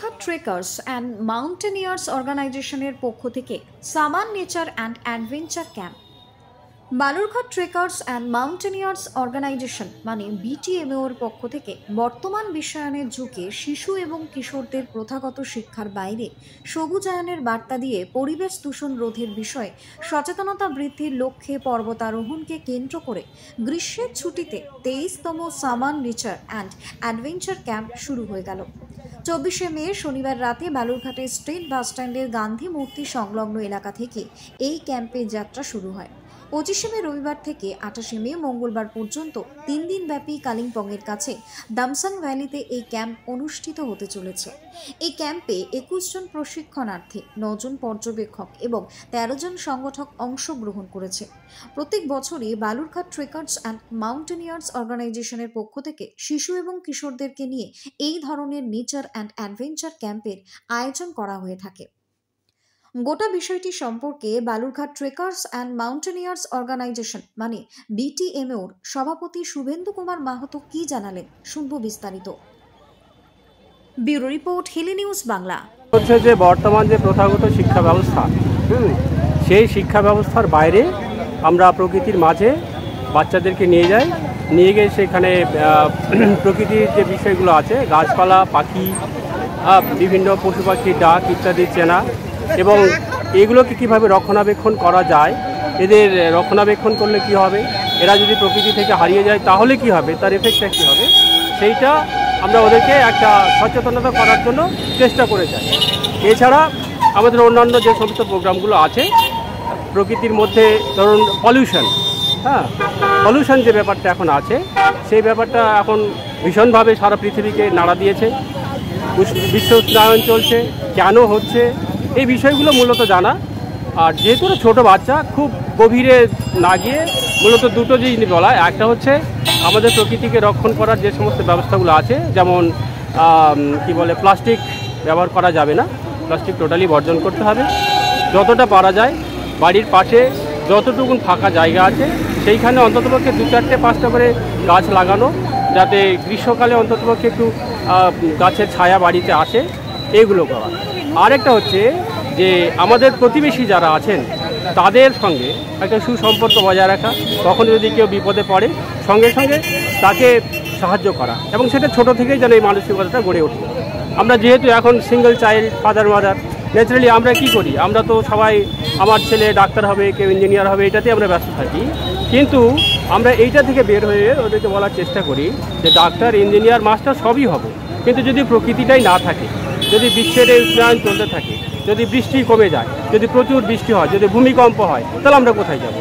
Balurghat trekkers and mountaineers অর্গানাইজেশনের পক্ষ থেকে summer nature and adventure camp. Balurghat trekkers and mountaineers organisation মানে BTMOর পক্ষ থেকে বর্তমান বিশ্বায়নের যুগে শিশু এবং কিশোরদের প্রথাগত শিক্ষার বাইরে সবুজায়নের বার্তা দিয়ে পরিবেশ দূষণ রোধের বিষয়ে সচেতনতা বৃদ্ধির লক্ষ্যে পর্বতারোহণকে কেন্দ্র করে গ্রীষ্মের ছুটিতে 23তম সামান নেচার অ্যান্ড অ্যাডভেঞ্চার ক্যাম্প শুরু হয়ে গেল। 24শে মে শনিবার রাতে বালুরঘাটের স্টেট বাসস্ট্যান্ডের গান্ধী মূর্তি সংলগ্ন এলাকা থেকে এই ক্যাম্পের যাত্রা শুরু হয়। 25শে মে রবিবার থেকে 28শে মে মঙ্গলবার পর্যন্ত 3 দিন ব্যাপী কালিম্পংয়ের কাছে দামসাং ভ্যালিতে এই ক্যাম্প অনুষ্ঠিত হতে চলেছে। এই ক্যাম্পে 21 জন প্রশিক্ষণার্থী, 9 জন পর্যবেক্ষক এবং 13 জন সংগঠক অংশগ্রহণ করেছে। প্রত্যেক বছরই বালুরঘাট ট্রেকার্স অ্যান্ড মাউন্টেনিয়ার্স অর্গানাইজেশনের পক্ষ থেকে শিশু এবং কিশোরদেরকে নিয়ে এই ধরনের নেচার অ্যান্ড অ্যাডভেঞ্চার ক্যাম্পের আয়োজন করা হয়ে থাকে। গোটা বিষয়টি সম্পর্কে Balurghat trekkers and mountaineers organisation মানে BTMOর সভাপতি শুভেন্দু কুমার মাহাতো কি জানালেন, শুনবো বিস্তারিত। Bureau report, Hili news Bangla. হচ্ছে যে বর্তমান যে প্রথাগত শিক্ষা ব্যবস্থা, সেই শিক্ষা ব্যবস্থার বাইরে আমরা প্রকৃতির মাঝে বাচ্চাদেরকে নিয়ে গিয়ে সেখানে প্রকৃতির যে বিষয়গুলো আছে, গাছপালা, পাখি, বিভিন্ন পশু পাখির ডাক ইত্যাদি চেনা এবং এগুলোকে কীভাবে রক্ষণাবেক্ষণ করা যায়, এদের রক্ষণাবেক্ষণ করলে কি হবে, এরা যদি প্রকৃতি থেকে হারিয়ে যায় তাহলে কি হবে, তার এফেক্টটা কী হবে, সেইটা আমরা ওদেরকে একটা সচেতনতা করার জন্য চেষ্টা করে যাই। এছাড়া আমাদের অন্যান্য যে সমস্ত প্রোগ্রামগুলো আছে প্রকৃতির মধ্যে, ধরুন পলিউশন যে ব্যাপারটা এখন আছে, সেই ব্যাপারটা এখন ভীষণভাবে সারা পৃথিবীকে নাড়া দিয়েছে। বিশ্ব উষ্ণায়ন চলছে, কেন হচ্ছে, এই বিষয়গুলো মূলত জানা। আর যেহেতু ছোটো বাচ্চা, খুব গভীরে না গিয়ে মূলত দুটো জিনিস বলা। একটা হচ্ছে আমাদের প্রকৃতিকে রক্ষণ করার যে সমস্ত ব্যবস্থাগুলো আছে, যেমন প্লাস্টিক ব্যবহার করা যাবে না, প্লাস্টিক টোটালি বর্জন করতে হবে। যতটা পারা যায় বাড়ির পাশে যতটুকুন ফাঁকা জায়গা আছে সেইখানে অন্ততপক্ষে 2-4-5টা করে গাছ লাগানো, যাতে গ্রীষ্মকালে অন্ততপক্ষে একটু গাছের ছায়া বাড়িতে আসে, এইগুলো করা। আরেকটা হচ্ছে যে আমাদের প্রতিবেশী যারা আছেন তাদের সঙ্গে একটা সুসম্পর্ক বজায় রাখা, কখনো যদি কেউ বিপদে পড়ে সঙ্গে সঙ্গে তাকে সাহায্য করা, এবং সেটা ছোট থেকেই যেন এই মানসিকতাটা গড়ে ওঠে। আমরা যেহেতু এখন single child father mother, naturally আমরা কি করি, আমরা তো সবাই আমার ছেলে ডাক্তার হবে, কেউ ইঞ্জিনিয়ার হবে, এটাতেই আমরা ব্যস্ত থাকি। কিন্তু আমরা এইটা থেকে বের হয়ে ওদেরকে বলার চেষ্টা করি যে ডাক্তার, ইঞ্জিনিয়ার, মাস্টার সবই হবে, কিন্তু যদি প্রকৃতিটাই না থাকে, যদি বিশ্বের এই উন্নয়ন চলতে থাকে, যদি বৃষ্টি কমে যায়, যদি প্রচুর বৃষ্টি হয়, যদি ভূমিকম্প হয়, তাহলে আমরা কোথায় যাব?